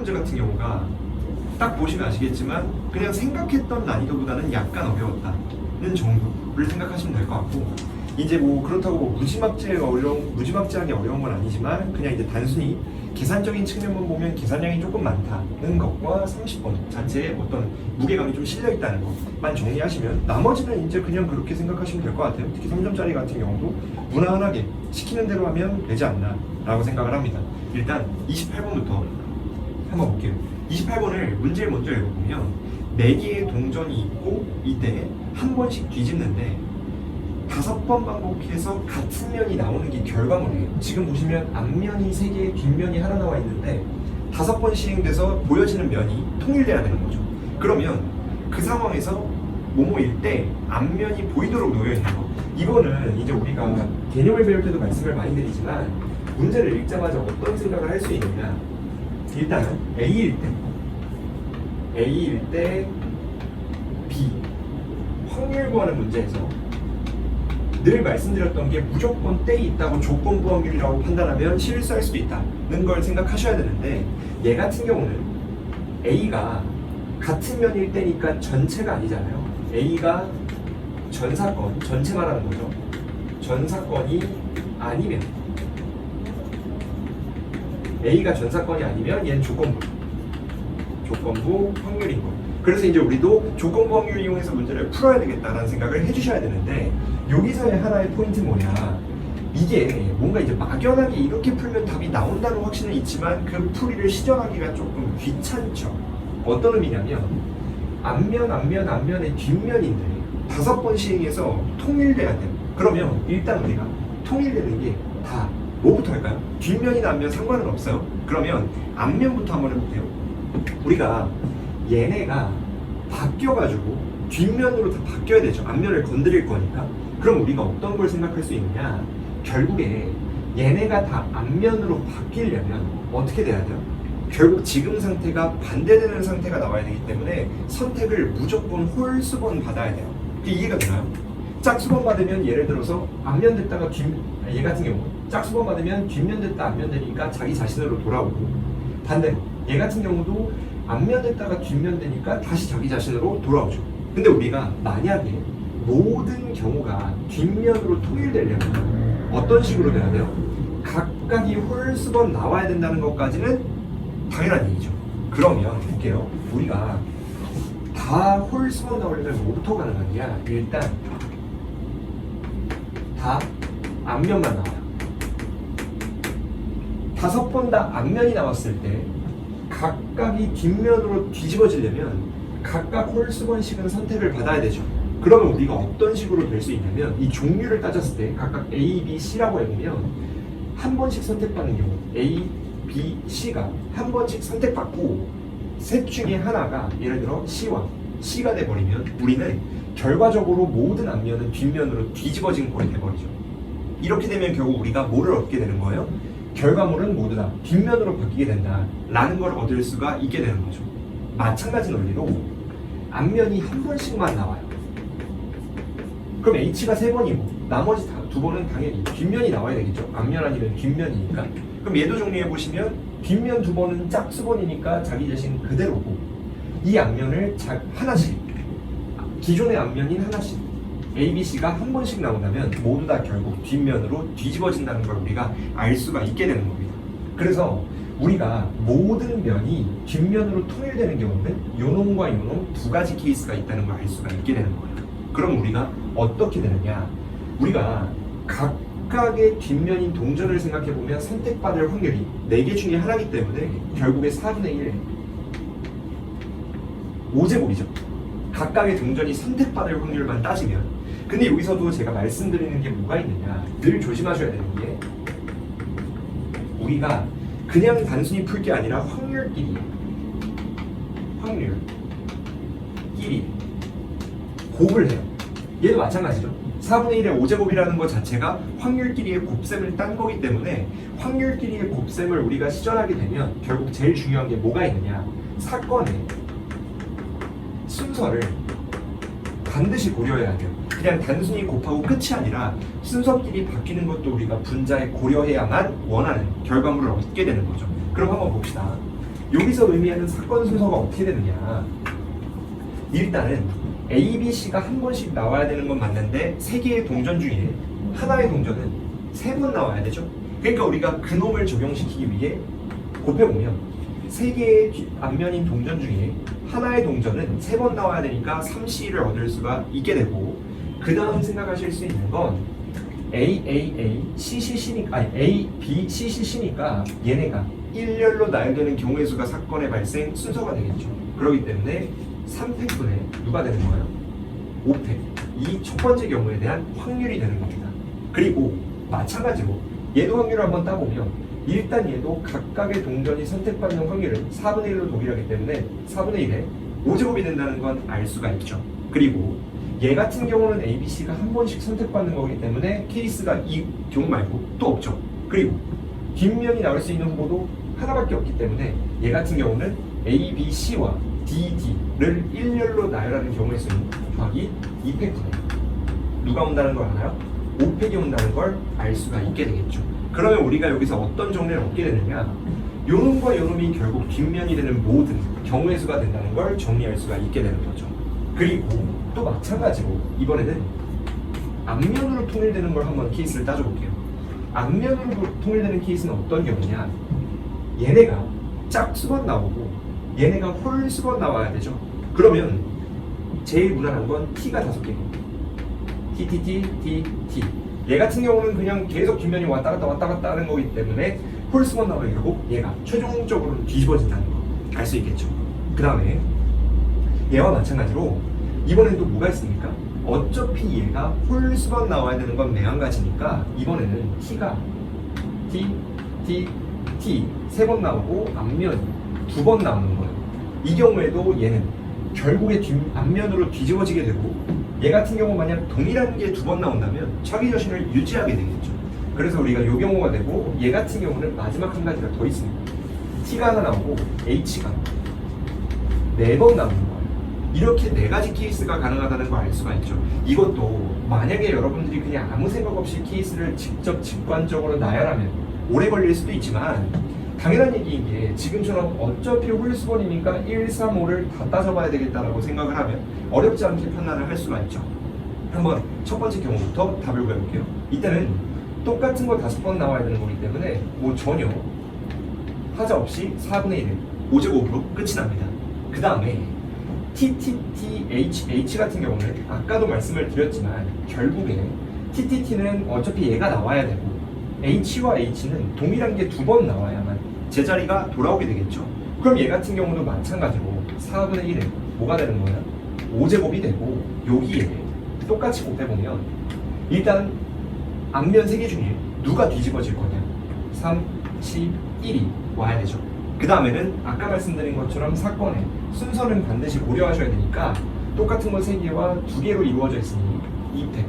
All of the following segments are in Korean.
문제 같은 경우가 딱 보시면 아시겠지만 그냥 생각했던 난이도보다는 약간 어려웠다는 정도를 생각하시면 될 것 같고, 이제 뭐 그렇다고 뭐 무지막지하게 어려운 건 아니지만 그냥 이제 단순히 계산적인 측면만 보면 계산량이 조금 많다는 것과 30번 자체에 어떤 무게감이 좀 실려 있다는 것만 정리하시면 나머지는 이제 그냥 그렇게 생각하시면 될 것 같아요. 특히 3점짜리 같은 경우도 무난하게 시키는 대로 하면 되지 않나 라고 생각을 합니다. 일단 28번부터 한번 볼게요. 28번을 문제를 먼저 읽어보면 4개의 동전이 있고 이때 한 번씩 뒤집는데 5번 반복해서 같은 면이 나오는 게 결과물이에요. 지금 보시면 앞면이 3개, 뒷면이 하나 나와 있는데 5번 시행돼서 보여지는 면이 통일돼야 되는 거죠. 그러면 그 상황에서 뭐뭐일 때 앞면이 보이도록 놓여 있는 거, 이거는 이제 우리가 개념을 배울 때도 말씀을 많이 드리지만 문제를 읽자마자 어떤 생각을 할 수 있느냐, 일단은 A일 때 B 확률 구하는 문제에서 늘 말씀드렸던 게 무조건 때에 있다고 조건부 확률이라고 판단하면 실수할 수도 있다는 걸 생각하셔야 되는데, 얘 같은 경우는 A가 같은 면일 때니까 전체가 아니잖아요. A가 전사건, 전체 말하는 거죠. 전사건이 아니면, A가 전사건이 아니면 얘는 조건부 확률인 거. 그래서 이제 우리도 조건부 확률 이용해서 문제를 풀어야 되겠다라는 생각을 해주셔야 되는데, 여기서의 하나의 포인트는 뭐냐, 이게 뭔가 이제 막연하게 이렇게 풀면 답이 나온다는 확신은 있지만 그 풀이를 시전하기가 조금 귀찮죠. 어떤 의미냐면 앞면의 뒷면인데 5번 시행해서 통일돼야 돼요. 그러면 일단 우리가 통일되는 게 다 뭐부터 할까요? 뒷면이나 앞면 상관은 없어요. 그러면 앞면부터 한번 해볼게요. 우리가 얘네가 바뀌어가지고 뒷면으로 다 바뀌어야 되죠. 앞면을 건드릴 거니까. 그럼 우리가 어떤 걸 생각할 수 있느냐, 결국에 얘네가 다 앞면으로 바뀌려면 어떻게 돼야 돼요? 결국 지금 상태가 반대되는 상태가 나와야 되기 때문에 선택을 무조건 홀수번 받아야 돼요. 이해가 되나요? 짝수번 받으면 예를 들어서 앞면 됐다가 얘 같은 경우 짝수번 받으면 뒷면 됐다 앞면 되니까 자기 자신으로 돌아오고, 반대로 얘 같은 경우도 앞면 됐다가 뒷면 되니까 다시 자기 자신으로 돌아오죠. 근데 우리가 만약에 모든 경우가 뒷면으로 통일되려면 어떤 식으로 돼야 돼요? 각각이 홀수번 나와야 된다는 것까지는 당연한 얘기죠. 그러면 볼게요. 우리가 다 홀수번 나오려면 뭐부터 가능하냐? 일단 다 앞면만 나와요. 5번 다 앞면이 나왔을 때 각각이 뒷면으로 뒤집어지려면 각각 홀수번씩은 선택을 받아야 되죠. 그러면 우리가 어떤 식으로 될 수 있냐면, 이 종류를 따졌을 때 각각 A, B, C라고 해보면 한 번씩 선택받는 경우 A, B, C가 한 번씩 선택받고 셋 중에 하나가 예를 들어 C가 돼버리면 우리는 결과적으로 모든 앞면은 뒷면으로 뒤집어진 꼴이 돼버리죠. 이렇게 되면 결국 우리가 뭐를 얻게 되는 거예요? 결과물은 모두 다 뒷면으로 바뀌게 된다라는 걸 얻을 수가 있게 되는 거죠. 마찬가지 논리로 앞면이 한 번씩만 나와요. 그럼 H가 3번이고 나머지 2번은 당연히 뒷면이 나와야 되겠죠. 앞면 아니면 뒷면이니까. 그럼 얘도 정리해보시면 뒷면 2번은 짝수번이니까 자기 자신 그대로고, 이 앞면을 하나씩, 기존의 앞면인 하나씩 A, B, C가 한 번씩 나온다면 모두 다 결국 뒷면으로 뒤집어진다는 걸 우리가 알 수가 있게 되는 겁니다. 그래서 우리가 모든 면이 뒷면으로 통일되는 경우는 요놈과 요놈 2가지 케이스가 있다는 걸 알 수가 있게 되는 거예요. 그럼 우리가 어떻게 되느냐, 우리가 각각의 뒷면인 동전을 생각해보면 선택받을 확률이 4개 중에 하나이기 때문에 결국에 4분의 1 5제곱이죠. 각각의 동전이 선택받을 확률만 따지면. 근데 여기서도 제가 말씀드리는 게 뭐가 있느냐, 늘 조심하셔야 되는 게, 우리가 그냥 단순히 풀 게 아니라 확률끼리 곱을 해요. 얘도 마찬가지죠. 4분의 1의 5제곱이라는 것 자체가 확률끼리의 곱셈을 딴 거기 때문에 확률끼리의 곱셈을 우리가 시전하게 되면 결국 제일 중요한 게 뭐가 있느냐, 사건의 순서를 반드시 고려해야 돼요. 그냥 단순히 곱하고 끝이 아니라 순서끼리 바뀌는 것도 우리가 분자에 고려해야만 원하는 결과물을 얻게 되는 거죠. 그럼 한번 봅시다. 여기서 의미하는 사건 순서가 어떻게 되느냐. 일단은 A, B, C가 한 번씩 나와야 되는 건 맞는데 세 개의 동전 중에 하나의 동전은 세 번 나와야 되죠. 그러니까 우리가 그놈을 적용시키기 위해 곱해보면 세 개의 앞면인 동전 중에 하나의 동전은 세 번 나와야 되니까 3C를 얻을 수가 있게 되고, 그 다음 생각하실 수 있는 건 A, A, A, C, C, C니까, 아니 A, B, C, C, C니까 얘네가 일렬로 나열되는 경우의 수가 사건의 발생 순서가 되겠죠. 그렇기 때문에 3팩분의 누가 되는 거예요? 5팩. 이 첫 번째 경우에 대한 확률이 되는 겁니다. 그리고 마찬가지로 얘도 확률을 한번 따보면 일단 얘도 각각의 동전이 선택받는 확률은 4분의 1로 동일하기 때문에 4분의 1에 5제곱이 된다는 건 알 수가 있죠. 그리고 얘 같은 경우는 A, B, C가 한 번씩 선택받는 거기 때문에 케이스가 이 경우 말고 또 없죠. 그리고 뒷면이 나올 수 있는 후보도 하나밖에 없기 때문에 얘 같은 경우는 A, B, C와 D, D를 일렬로 나열하는 경우의 수는 곱하기 2팩분의 누가 온다는 걸 알아요? 5팩이 온다는 걸 알 수가 있게 되겠죠. 그러면 우리가 여기서 어떤 정리를 얻게 되느냐, 요놈과 요놈이 결국 뒷면이 되는 모든 경우의 수가 된다는 걸 정리할 수가 있게 되는 거죠. 그리고 또 마찬가지로 이번에는 앞면으로 통일되는 걸 한번 케이스를 따져볼게요. 앞면으로 통일되는 케이스는 어떤 경우냐, 얘네가 짝수만 나오고 얘네가 홀수건 나와야 되죠. 그러면 제일 무난한 건 T가 5개입니다. T, T, T, T, T. 얘 같은 경우는 그냥 계속 뒷면이 왔다 갔다 하는 거기 때문에 홀수건 나오면 결국 얘가 최종적으로 뒤집어진다는 거 알 수 있겠죠. 그 다음에 얘와 마찬가지로 이번엔 또 뭐가 있습니까? 어차피 얘가 홀수건 나와야 되는 건 매한가지니까 이번에는 T가 T, T, T 3번 나오고 앞면이 2번 나오는 거예요. 이 경우에도 얘는 결국에 앞면으로 뒤집어지게 되고, 얘 같은 경우 만약 동일한 게 2번 나온다면 자기 자신을 유지하게 되겠죠. 그래서 우리가 이 경우가 되고, 얘 같은 경우는 마지막 한 가지가 더 있습니다. T가 하나 나오고 H가 4번 나오는 거예요. 이렇게 4가지 케이스가 가능하다는 걸 알 수가 있죠. 이것도 만약에 여러분들이 그냥 아무 생각 없이 케이스를 직접 직관적으로 나열하면 오래 걸릴 수도 있지만, 당연한 얘기인 게 지금처럼 어차피 홀수건이니까 1, 3, 5를 다 따져봐야 되겠다라고 생각을 하면 어렵지 않게 판단을 할 수가 있죠. 한번 첫 번째 경우부터 답을 구해볼게요. 이때는 똑같은 거 5번 나와야 되는 거기 때문에 뭐 전혀 하자 없이 4분의 1을 5제곱으로 끝이 납니다. 그 다음에 TTTH 같은 경우는 아까도 말씀을 드렸지만 결국에 TTT는 어차피 얘가 나와야 되고 H와 H는 동일한 게 2번 나와야만 제자리가 돌아오게 되겠죠. 그럼 얘 같은 경우도 마찬가지로 4분의 1에 뭐가 되는 거야? 5제곱이 되고, 여기에 똑같이 곱해보면 일단 앞면 3개 중에 누가 뒤집어질 거냐? 3, 10, 1이 와야 되죠. 그 다음에는 아까 말씀드린 것처럼 사건의 순서는 반드시 고려하셔야 되니까 똑같은 거 3개와 2개로 이루어져 있으니 2팩,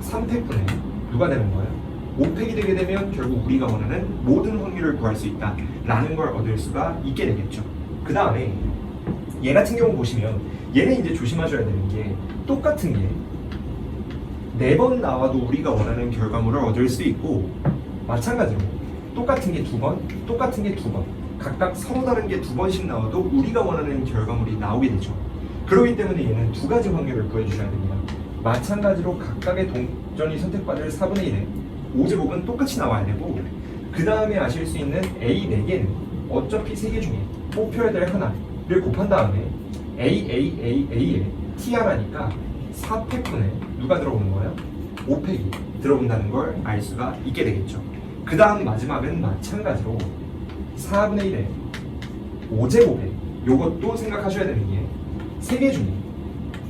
3팩분의 누가 되는 거예요? 5팩이 되게 되면 결국 우리가 원하는 모든 확률을 구할 수 있다라는 걸 얻을 수가 있게 되겠죠. 그 다음에 얘 같은 경우 보시면 얘는 이제 조심하셔야 되는 게 똑같은 게 4번 나와도 우리가 원하는 결과물을 얻을 수 있고, 마찬가지로 똑같은 게 2번, 똑같은 게 2번, 각각 서로 다른 게 2번씩 나와도 우리가 원하는 결과물이 나오게 되죠. 그렇기 때문에 얘는 2가지 확률을 구해주셔야 됩니다. 마찬가지로 각각의 동전이 선택받을 4분의 1에 5제곱은 똑같이 나와야 되고, 그 다음에 아실 수 있는 A 4개는 어차피 3개 중에 뽑혀야 될 하나를 곱한 다음에 A에 T 하나니까 4팩분에 누가 들어오는 거예요? 5팩이 들어온다는 걸 알 수가 있게 되겠죠. 그 다음 마지막은 마찬가지로 4분의 1에 5제곱에 요것도 생각하셔야 되는 게 3개 중에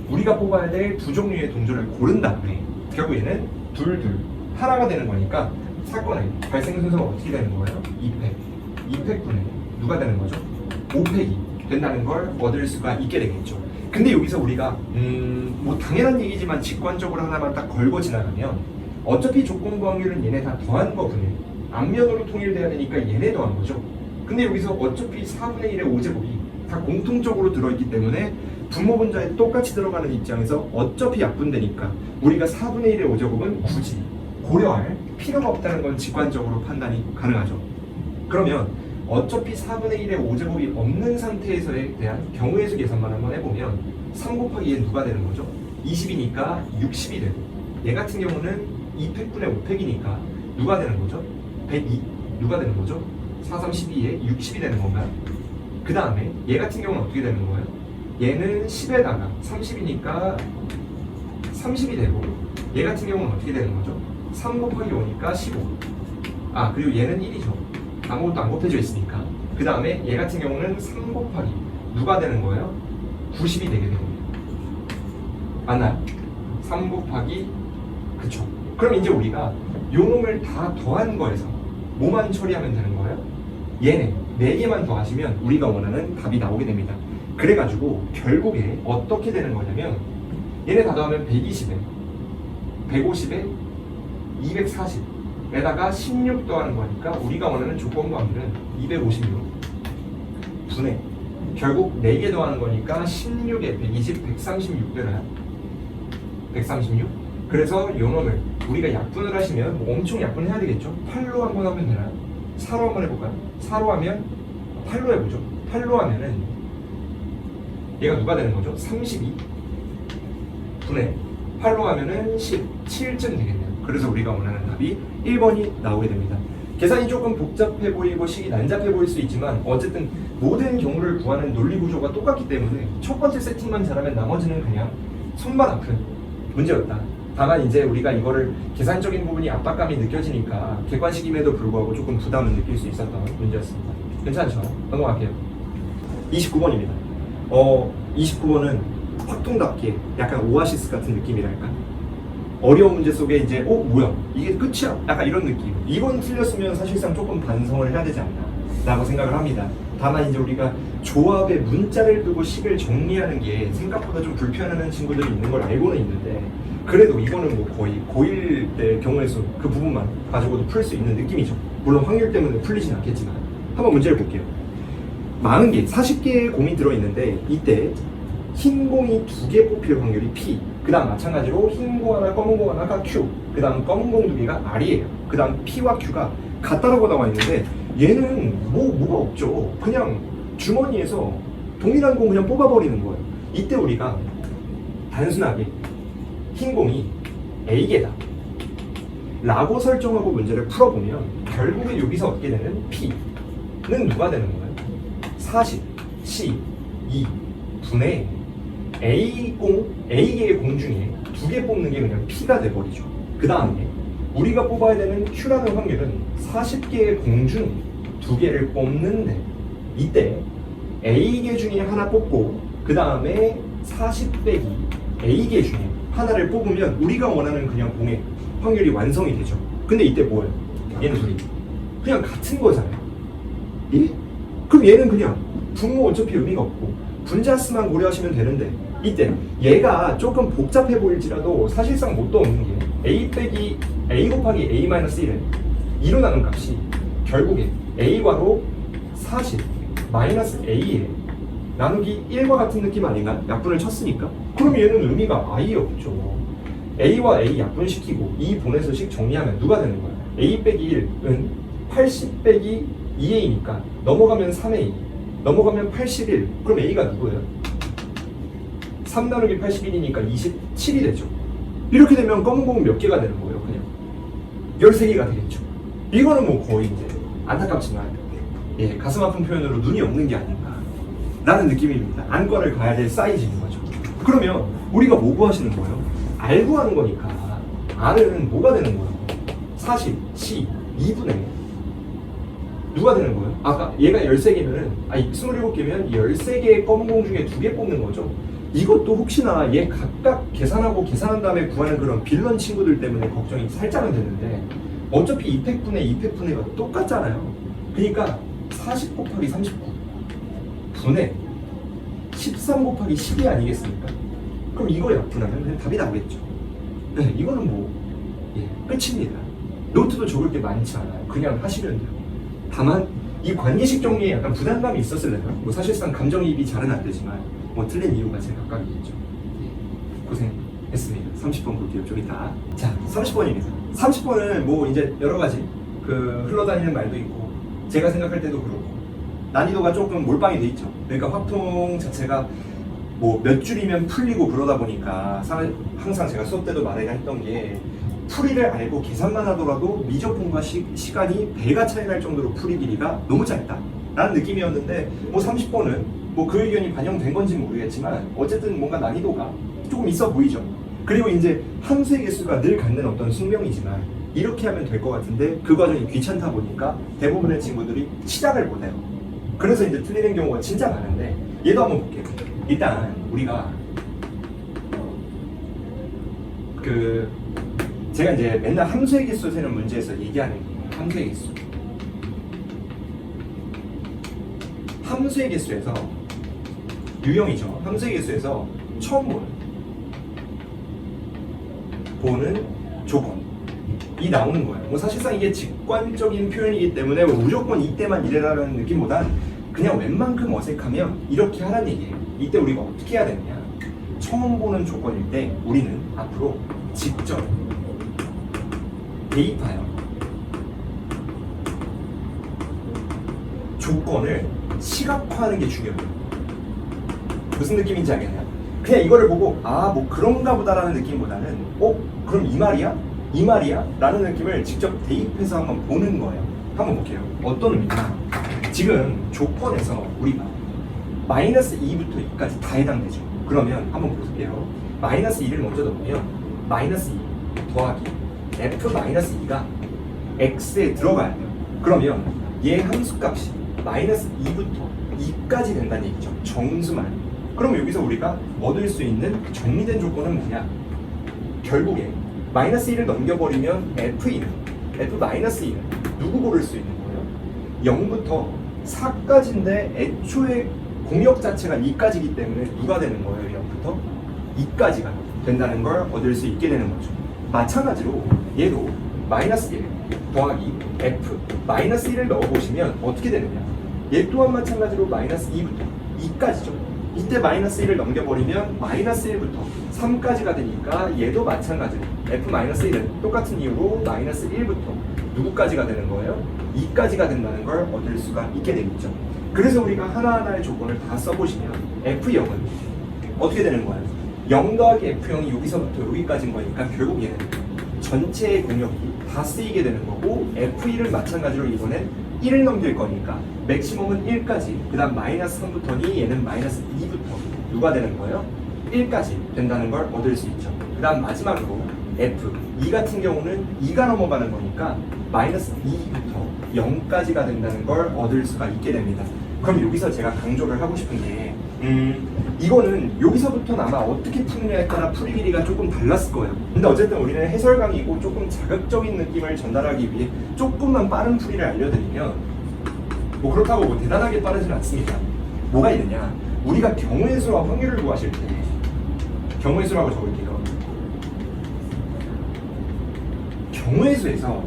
우리가 뽑아야 될 2종류의 동전을 고른 다음에 결국에는 둘 하나가 되는 거니까 사건의 발생 순서가 어떻게 되는 거예요? 2팩분에 누가 되는 거죠? 5팩이 된다는 걸 얻을 수가 있게 되겠죠. 근데 여기서 우리가 뭐 당연한 얘기지만 직관적으로 하나만 딱 걸고 지나가면 어차피 조건부 확률은 얘네 다 더한 거분에 앞면으로 통일돼야 되니까 얘네 더한 거죠. 근데 여기서 어차피 4분의 1의 5제곱이 다 공통적으로 들어있기 때문에 분모분자에 똑같이 들어가는 입장에서 어차피 약분되니까 우리가 4분의 1의 5제곱은 굳이 고려할 필요가 없다는 건 직관적으로 판단이 가능하죠. 그러면 어차피 4분의 1의 5제곱이 없는 상태에서에 대한 경우의 수 계산만 한번 해보면 3 곱하기 2는 누가 되는 거죠? 20이니까 60이 되고, 얘 같은 경우는 2팩분의 5팩이니까 누가 되는 거죠? 102. 누가 되는 거죠? 4, 3, 12에 60이 되는 건가요? 그 다음에 얘 같은 경우는 어떻게 되는 거예요? 얘는 10에다가 30이니까 30이 되고, 얘 같은 경우는 어떻게 되는 거죠? 3 곱하기 5니까 15. 아, 그리고 얘는 1이죠. 아무것도 안 곱해져 있으니까. 그 다음에 얘 같은 경우는 3 곱하기 누가 되는 거예요? 90이 되게 됩니다. 맞나요? 3 곱하기, 그쵸. 그럼 이제 우리가 요 놈을 다 더한 거에서 뭐만 처리하면 되는 거예요? 얘네 4개만 더하시면 우리가 원하는 답이 나오게 됩니다. 그래가지고 결국에 어떻게 되는 거냐면, 얘네 다 더하면 120에 150에 240에다가 16 더하는 거니까 우리가 원하는 조건 관계는 256 분의, 결국 4개 더하는 거니까 16에 120, 136 되나요? 136? 그래서 요 놈을 우리가 약분을 하시면 뭐 엄청 약분해야 되겠죠? 8로 한번 하면 되나요? 4로 한번 해볼까요? 4로 하면 8로 해보죠. 8로 하면은 얘가 누가 되는 거죠? 32 분의 8로 하면은 17쯤 되겠네요. 그래서 우리가 원하는 답이 1번이 나오게 됩니다. 계산이 조금 복잡해 보이고 식이 난잡해 보일 수 있지만 어쨌든 모든 경우를 구하는 논리 구조가 똑같기 때문에 첫 번째 세팅만 잘하면 나머지는 그냥 손만 아픈 문제였다. 다만 이제 우리가 이거를 계산적인 부분이 압박감이 느껴지니까 객관식임에도 불구하고 조금 부담을 느낄 수 있었던 문제였습니다. 괜찮죠? 넘어갈게요. 29번입니다. 29번은 확통답게 약간 오아시스 같은 느낌이랄까? 어려운 문제 속에 이제 뭐야 이게 끝이야? 약간 이런 느낌. 이번 틀렸으면 사실상 조금 반성을 해야 되지 않나 라고 생각을 합니다. 다만 이제 우리가 조합에 문자를 두고 식을 정리하는 게 생각보다 좀 불편해하는 친구들이 있는 걸 알고는 있는데, 그래도 이거는 뭐 거의 고1 때 경우의 수 그 부분만 가지고도 풀 수 있는 느낌이죠. 물론 확률 때문에 풀리진 않겠지만 한번 문제를 볼게요. 40개, 40개의 공이 들어있는데 이때 흰 공이 2개 뽑힐 확률이 P, 그 다음 마찬가지로 흰 공 하나, 검은 공 하나가 Q, 그 다음 검은 공 2개가 R이에요. 그 다음 P와 Q가 같다라고 나와 있는데 얘는 뭐가 없죠. 그냥 주머니에서 동일한 공 그냥 뽑아버리는 거예요. 이때 우리가 단순하게 흰 공이 A개다 라고 설정하고 문제를 풀어보면 결국에 여기서 얻게 되는 P는 누가 되는 거예요? 40, C, 2 분의 A개의 공 중에 2개 뽑는 게 그냥 P가 돼버리죠. 그 다음에 우리가 뽑아야 되는 Q라는 확률은 40개의 공 중 2개를 뽑는데 이때 A개 중에 하나 뽑고 그 다음에 40 빼기 A개 중에 하나를 뽑으면 우리가 원하는 그냥 공의 확률이 완성이 되죠. 근데 이때 뭐예요? 얘는 둘이 그냥 같은 거잖아요. 예? 그럼 얘는 그냥 분모 어차피 의미가 없고 분자수만 고려하시면 되는데 이때 얘가 조금 복잡해 보일지라도 사실상 뭣도 없는 게 A 곱하기 A-1에 2로 나눈 값이 결국에 A과로 40 마이너스 A에 나누기 1과 같은 느낌 아닌가? 약분을 쳤으니까? 그럼 얘는 의미가 아예 없죠. A와 A 약분시키고 이 분에서 식 정리하면 누가 되는 거야? A 빼기 1은 80 빼기 2A니까 넘어가면 3A, 넘어가면 81. 그럼 A가 누구예요? 3 나누기 81이니까 27이 되죠. 이렇게 되면 검은 공은 몇 개가 되는 거예요? 그냥 13개가 되겠죠. 이거는 뭐 거의 이제 안타깝지만 가슴 아픈 표현으로 눈이 없는 게 아닌가 라는 느낌입니다. 안과를 가야 될 사이즈인 거죠. 그러면 우리가 뭐 구하시는 거예요? R 구하는 거니까 R은 뭐가 되는 거예요? 40, C, 2분의 누가 되는 거예요? 아까 얘가 13개면은 27개면 13개의 검은 공 중에 2개 뽑는 거죠. 이것도 혹시나 얘 각각 계산하고 계산한 다음에 구하는 그런 빌런 친구들 때문에 걱정이 살짝은 되는데 어차피 2팩분의 똑같잖아요. 그러니까 40 곱하기 39 분의 13 곱하기 12 아니겠습니까? 그럼 이거 약분하면 그냥 답이 나오겠죠. 네, 이거는 뭐 끝입니다. 노트도 적을 게 많지 않아요. 그냥 하시면 돼요. 다만 이 관계식 정리에 약간 부담감이 있었을래요. 뭐 사실상 감정이입이 잘은 안 되지만 뭐 틀린 이유가 제각각이겠죠. 고생했습니다. 30번 볼게요. 좀 이따. 자, 30번입니다. 30번은 뭐 이제 여러 가지 그 흘러다니는 말도 있고 제가 생각할 때도 그렇고 난이도가 조금 몰빵이 돼 있죠. 그러니까 확통 자체가 뭐 몇 줄이면 풀리고 그러다 보니까 항상 제가 수업 때도 말을 했던 게 풀이를 알고 계산만 하더라도 미적분과 시간이 배가 차이 날 정도로 풀이 길이가 너무 짧다 라는 느낌이었는데 뭐 30번은 뭐 그 의견이 반영된 건지 모르겠지만 어쨌든 뭔가 난이도가 조금 있어 보이죠. 그리고 이제 함수의 개수가 늘 갖는 어떤 숙명이지만 이렇게 하면 될 것 같은데 그 과정이 귀찮다 보니까 대부분의 친구들이 시작을 못해요. 그래서 이제 틀리는 경우가 진짜 많은데 얘도 한번 볼게요. 일단 우리가 제가 이제 맨날 함수의 개수 세는 문제에서 얘기하는 게 함수의 개수. 함수의 개수에서 유형이죠. 함수의 개수에서 처음 보는 조건이 나오는 거예요. 뭐 사실상 이게 직관적인 표현이기 때문에 뭐 무조건 이때만 이래라는 느낌보단 그냥 웬만큼 어색하면 이렇게 하라는 얘기예요. 이때 우리가 어떻게 해야 되느냐? 처음 보는 조건일 때 우리는 앞으로 직접 대입하여 조건을 시각화하는 게 중요해요. 무슨 느낌인지 알겠나요? 그냥 이거를 보고 아 뭐 그런가 보다라는 느낌보다는 그럼 이 말이야? 이 말이야? 라는 느낌을 직접 대입해서 한번 보는 거예요. 한번 볼게요. 어떤 의미냐? 지금 조건에서 우리가 마이너스 2부터 2까지 다 해당되죠. 그러면 한번 볼게요. 마이너스 2를 먼저 넣으면 마이너스 2 더하기 f-2가 x에 들어가야 돼요. 그러면 얘 함수값이 마이너스 2부터 2까지 된다는 얘기죠. 정수만. 그럼 여기서 우리가 얻을 수 있는 정리된 조건은 뭐냐? 결국에 마이너스 1을 넘겨버리면 f2는 f-2는 누구 고를 수 있는 거예요? 0부터 4까지인데 애초에 공역 자체가 2까지이기 때문에 누가 되는 거예요? 0부터 2까지가 된다는 걸 얻을 수 있게 되는 거죠. 마찬가지로 얘도 마이너스 1 더하기 f 마이너스 1을 넣어보시면 어떻게 되느냐? 얘 또한 마찬가지로 마이너스 2부터 2까지죠. 이때 마이너스 1을 넘겨버리면 마이너스 1부터 3까지가 되니까 얘도 마찬가지로 f-1은 똑같은 이유로 마이너스 1부터 누구까지가 되는 거예요? 2까지가 된다는 걸 얻을 수가 있게 되겠죠. 그래서 우리가 하나하나의 조건을 다 써보시면 f0은 어떻게 되는 거예요? 0 더하기 f0이 여기서부터 여기까지인 거니까 결국 얘는 전체의 공역이 다 쓰이게 되는 거고 f1은 마찬가지로 이번엔 1을 넘길 거니까 맥시멈은 1까지 그 다음 마이너스 3부터니 얘는 마이너스 2부터 누가 되는 거예요? 1까지 된다는 걸 얻을 수 있죠. 그 다음 마지막으로 f 2 같은 경우는 2가 넘어가는 거니까 마이너스 2부터 0까지가 된다는 걸 얻을 수가 있게 됩니다. 그럼 여기서 제가 강조를 하고 싶은 게 이거는 여기서부터는 아마 어떻게 푸느냐에 따라 풀이 길이가 조금 달랐을 거예요. 근데 어쨌든 우리는 해설 강의고 조금 자극적인 느낌을 전달하기 위해 조금만 빠른 풀이를 알려드리면 뭐 그렇다고 뭐 대단하게 빠르지는 않습니다. 뭐가 있느냐? 우리가 경우의 수와 확률을 구하실 때 경우의 수라고 적을게요. 경우의 수에서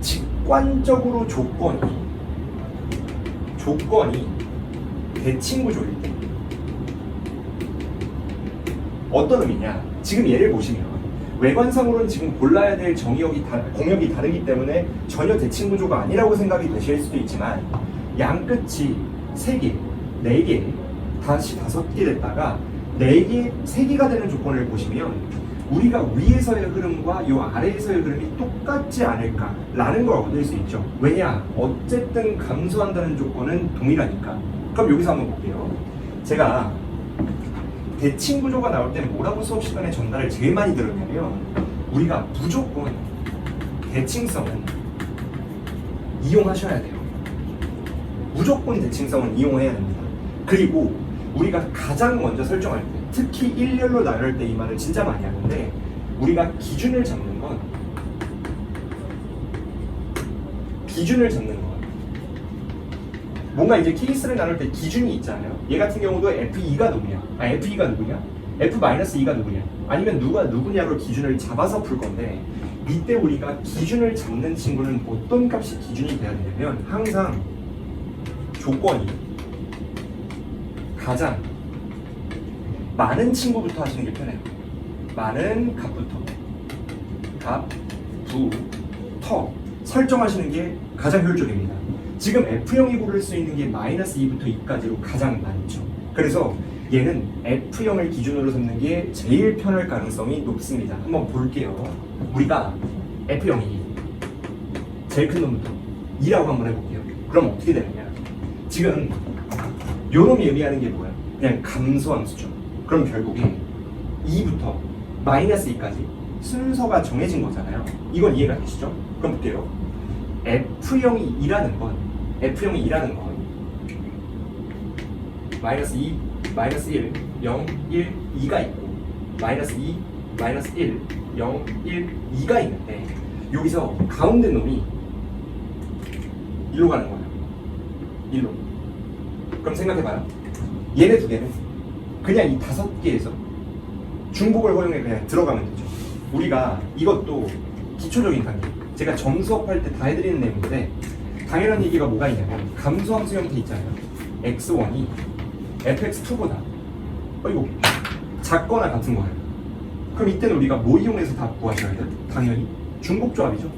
직관적으로 조건이 대칭구조일 때 어떤 의미냐? 지금 얘를 보시면 외관상으로는 지금 골라야 될 공역이 다르기 때문에 전혀 대칭구조가 아니라고 생각이 되실 수도 있지만 양 끝이 3개, 4개, 다시 5개 됐다가 4개, 3개가 되는 조건을 보시면 우리가 위에서의 흐름과 요 아래에서의 흐름이 똑같지 않을까라는 걸 얻을 수 있죠. 왜냐? 어쨌든 감소한다는 조건은 동일하니까. 그럼 여기서 한번 볼게요. 제가 대칭 구조가 나올 때 뭐라고 수업 시간에 전달을 제일 많이 들었냐면 우리가 무조건 대칭성은 이용하셔야 돼요. 무조건 대칭성은 이용해야 됩니다. 그리고 우리가 가장 먼저 설정할 때 특히 일렬로 나눌 때 이 말을 진짜 많이 하는데 우리가 기준을 잡는 건 뭔가 이제 케이스를 나눌 때 기준이 있잖아요. 얘 같은 경우도 F2가 누구냐? F2가 누구냐? F-2가 누구냐? 아니면 누가 누구냐로 기준을 잡아서 풀 건데 이때 우리가 기준을 잡는 친구는 어떤 값이 기준이 돼야 되냐면 항상 조건이 가장 많은 친구부터 하시는 게 편해요. 많은 값부터 설정하시는 게 가장 효율적입니다. 지금 F형이 고를 수 있는 게 마이너스 2부터 2까지로 가장 많죠. 그래서 얘는 F형을 기준으로 삼는 게 제일 편할 가능성이 높습니다. 한번 볼게요. 우리가 F형이 제일 큰 놈부터 2라고 한번 해볼게요. 그럼 어떻게 되느냐? 지금 요 놈이 의미하는 게 뭐야? 그냥 감소함수죠. 그럼 결국에 2부터 마이너스 2까지 순서가 정해진 거잖아요. 이건 이해가 되시죠? 그럼 볼게요. F형이 2라는 건 마이너스 2, 마이너스 1, 0, 1, 2가 있고 마이너스 2, 마이너스 1, 0, 1, 2가 있는데 여기서 가운데 놈이 1로 가는 거예요. 1로. 그럼 생각해봐요. 얘네 두 개는 그냥 이 5개에서 중복을 허용해 그냥 들어가면 되죠. 우리가 이것도 기초적인 관계, 제가 점수업할 때 다 해드리는 내용인데 당연한 얘기가 뭐가 있냐면 감소함수 형태 있잖아요. x1이 fx2보다 작거나 같은 거예요. 그럼 이때는 우리가 뭐 이용해서 다 구하셔야 돼요? 당연히 중복조합이죠.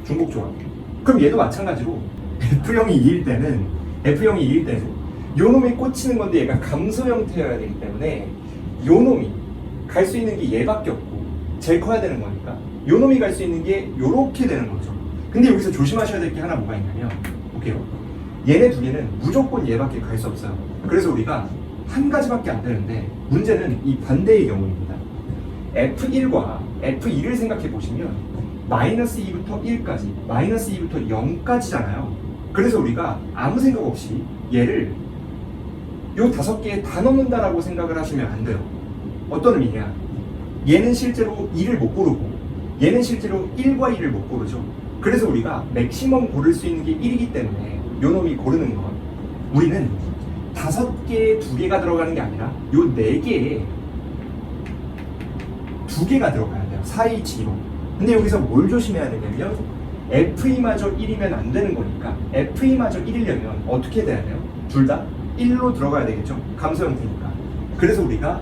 중복조합. 그럼 얘도 마찬가지로 F형이 2일 때는 요 놈이 꽂히는 건데 얘가 감소 형태여야 되기 때문에 요 놈이 갈 수 있는 게 얘밖에 없고 제일 커야 되는 거니까 요 놈이 갈 수 있는 게 요렇게 되는 거죠. 근데 여기서 조심하셔야 될 게 하나 뭐가 있냐면 볼게요. 얘네 두 개는 무조건 얘밖에 갈 수 없어요. 그래서 우리가 한 가지밖에 안 되는데 문제는 이 반대의 경우입니다. F1과 F2를 생각해 보시면 마이너스 2부터 1까지, 마이너스 2부터 0까지잖아요. 그래서 우리가 아무 생각 없이 얘를 요 5개에 다 넣는다라고 생각을 하시면 안 돼요. 어떤 의미냐? 얘는 실제로 2를 못 고르고 얘는 실제로 1과 2를 못 고르죠. 그래서 우리가 맥시멈 고를 수 있는 게 1이기 때문에 요 놈이 고르는 건 우리는 5개에 2개가 들어가는 게 아니라 요 4개에 2개가 들어가야 돼요. 4, 2, 2로. 근데 여기서 뭘 조심해야 되냐면 F2마저 1이면 안 되는 거니까 F2마저 1이려면 어떻게 돼야 돼요? 둘 다 1로 들어가야 되겠죠? 감소 형태니까. 그래서 우리가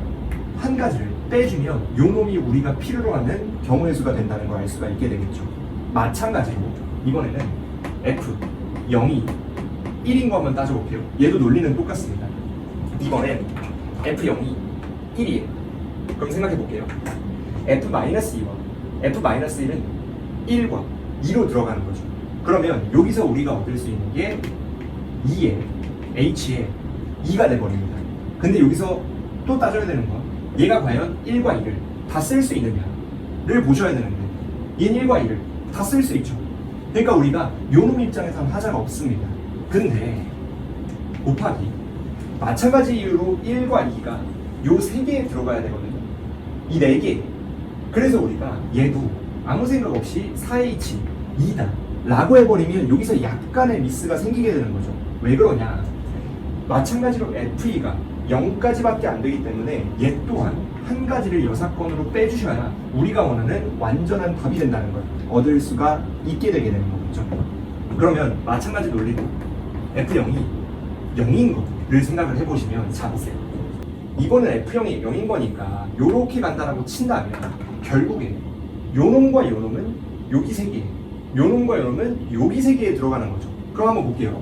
한 가지를 빼주면 요 놈이 우리가 필요로 하는 경우의 수가 된다는 걸 알 수가 있게 되겠죠. 마찬가지로 이번에는 F 0이 1인 거 한번 따져볼게요. 얘도 논리는 똑같습니다. 이번엔 F 0이 1이에요. 그럼 생각해 볼게요. F-2와 F-1은 1과 2로 들어가는 거죠. 그러면 여기서 우리가 얻을 수 있는 게 2에 H에 2가 돼버립니다. 근데 여기서 또 따져야 되는 건 얘가 과연 1과 2를 다 쓸 수 있느냐를 보셔야 되는데 얘는 1과 2를 다 쓸 수 있죠. 그러니까 우리가 요놈 입장에서는 하자가 없습니다. 근데 곱하기 마찬가지 이유로 1과 2가 요 3개에 들어가야 되거든요. 이 4개. 그래서 우리가 얘도 아무 생각 없이 4H 2다 라고 해버리면 여기서 약간의 미스가 생기게 되는 거죠. 왜 그러냐? 마찬가지로 F2가 0까지밖에 안 되기 때문에 얘 또한 한 가지를 여사건으로 빼주셔야 우리가 원하는 완전한 답이 된다는 걸 얻을 수가 있게 되게 되는 거겠죠. 그러면 마찬가지 논리로 F0이 0인 거를 생각을 해보시면 잡으세요. 이번엔 F0이 0인 거니까 요렇게 간다라고 친다면 결국에 요놈과 요놈은 여기 3개, 요놈과 요놈은 여기 3개에 들어가는 거죠. 그럼 한번 볼게요.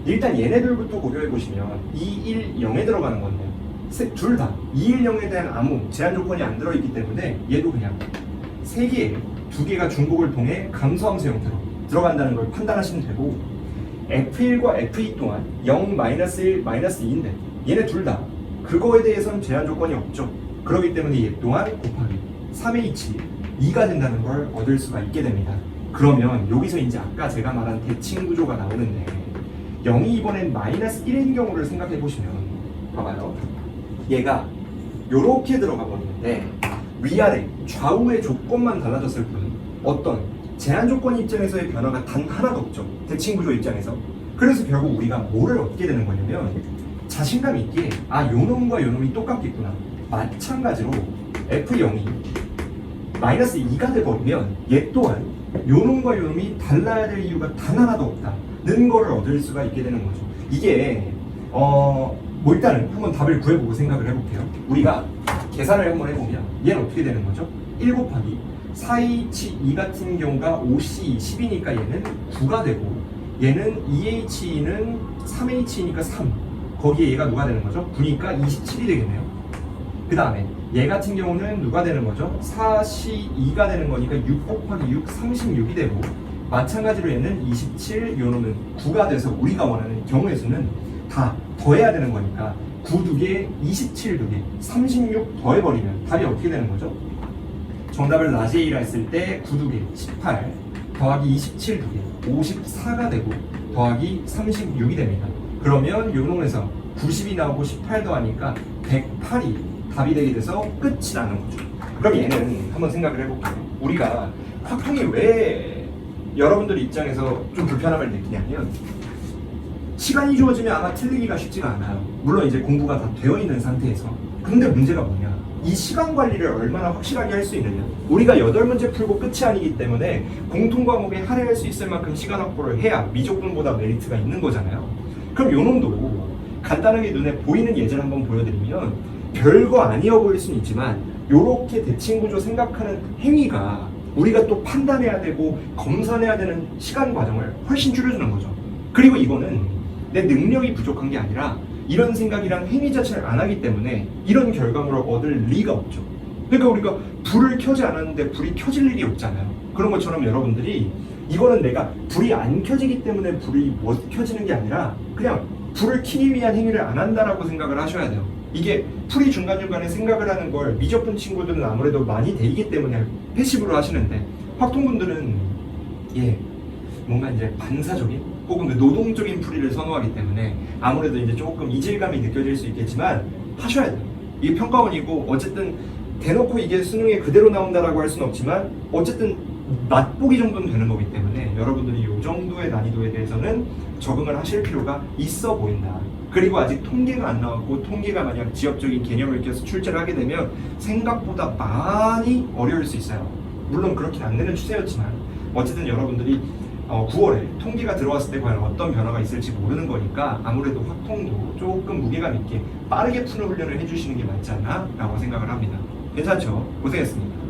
일단 얘네들부터 고려해보시면 2, 1, 0에 들어가는 건데 둘 다 2, 1, 0에 대한 아무 제한 조건이 안 들어있기 때문에 얘도 그냥 3개에 2개가 중복을 통해 감소함수 형태로 들어간다는 걸 판단하시면 되고 F1과 F2 또한 0, -1, -2인데 얘네 둘 다 그거에 대해서는 제한 조건이 없죠. 그렇기 때문에 얘 또한 곱하기 3H 2가 된다는 걸 얻을 수가 있게 됩니다. 그러면 여기서 이제 아까 제가 말한 대칭 구조가 나오는데 0이 이번엔 -1인 경우를 생각해 보시면 봐봐요. 얘가 요렇게 들어가 버리는데 위아래 좌우의 조건만 달라졌을 뿐 어떤 제한 조건 입장에서의 변화가 단 하나도 없죠. 대칭 구조 입장에서. 그래서 결국 우리가 뭐를 얻게 되는 거냐면 자신감 있게 아 요놈과 요놈이 똑같겠구나. 마찬가지로 F0이 -2가 돼버리면 얘 또한 요놈과 요놈이 달라야 될 이유가 단 하나도 없다는 거를 얻을 수가 있게 되는 거죠. 이게 뭐 일단은 한번 답을 구해보고 생각을 해볼게요. 우리가 계산을 한번 해보면 얘는 어떻게 되는 거죠? 1 곱하기 4H2 같은 경우가 5C 10이니까 얘는 9가 되고 얘는 2H는 3H니까 3. 거기에 얘가 누가 되는 거죠? 9니까 27이 되겠네요. 그 다음에 얘 같은 경우는 누가 되는 거죠? 4C2가 되는 거니까 6 곱하기 6, 36이 되고, 마찬가지로 얘는 27, 요놈은 9가 돼서 우리가 원하는 경우의 수는 다 더해야 되는 거니까 9 2개, 27 2개, 36 더해버리면 답이 어떻게 되는 거죠? 정답을 라지에이라 했을 때 9 2개, 18 더하기 27 2개, 54가 되고 더하기 36이 됩니다. 그러면 요놈에서 90이 나오고 18 더하니까 108이 답이 되게 돼서 끝이 나는 거죠. 그럼 얘는 한번 생각을 해볼게요. 우리가 확통이 왜 여러분들 입장에서 좀 불편함을 느끼냐면, 시간이 주어지면 아마 틀리기가 쉽지가 않아요. 물론 이제 공부가 다 되어 있는 상태에서. 근데 문제가 뭐냐, 이 시간 관리를 얼마나 확실하게 할 수 있느냐. 우리가 8문제 풀고 끝이 아니기 때문에 공통 과목에 할애할 수 있을 만큼 시간 확보를 해야 미적분보다 메리트가 있는 거잖아요. 그럼 요 놈도 간단하게 눈에 보이는 예제를 한번 보여드리면, 별거 아니어 보일 수는 있지만 요렇게 대칭구조 생각하는 행위가 우리가 또 판단해야 되고 검사해야 되는 시간 과정을 훨씬 줄여주는 거죠. 그리고 이거는 내 능력이 부족한 게 아니라 이런 생각이랑 행위 자체를 안 하기 때문에 이런 결과물을 얻을 리가 없죠. 그러니까 우리가 불을 켜지 않았는데 불이 켜질 일이 없잖아요. 그런 것처럼 여러분들이 이거는 내가 불이 안 켜지기 때문에 불이 못 켜지는 게 아니라 그냥 불을 켜기 위한 행위를 안 한다라고 생각을 하셔야 돼요. 이게 풀이 중간중간에 생각을 하는 걸 미적분 친구들은 아무래도 많이 데이기 때문에 패시브로 하시는데, 확통분들은 뭔가 이제 반사적인 혹은 그 노동적인 풀이를 선호하기 때문에 아무래도 이제 조금 이질감이 느껴질 수 있겠지만 하셔야 돼요. 이게 평가원이고 어쨌든 대놓고 이게 수능에 그대로 나온다라고 할 수는 없지만 어쨌든 맛보기 정도는 되는 거기 때문에 여러분들이 이 정도의 난이도에 대해서는 적응을 하실 필요가 있어 보인다. 그리고 아직 통계가 안 나왔고, 통계가 만약 지역적인 개념을 껴서 출제를 하게 되면 생각보다 많이 어려울 수 있어요. 물론 그렇게 안 되는 추세였지만 어쨌든 여러분들이 9월에 통계가 들어왔을 때 과연 어떤 변화가 있을지 모르는 거니까 아무래도 확통도 조금 무게감 있게 빠르게 푸는 훈련을 해주시는 게 맞지 않나 라고 생각을 합니다. 괜찮죠? 고생했습니다.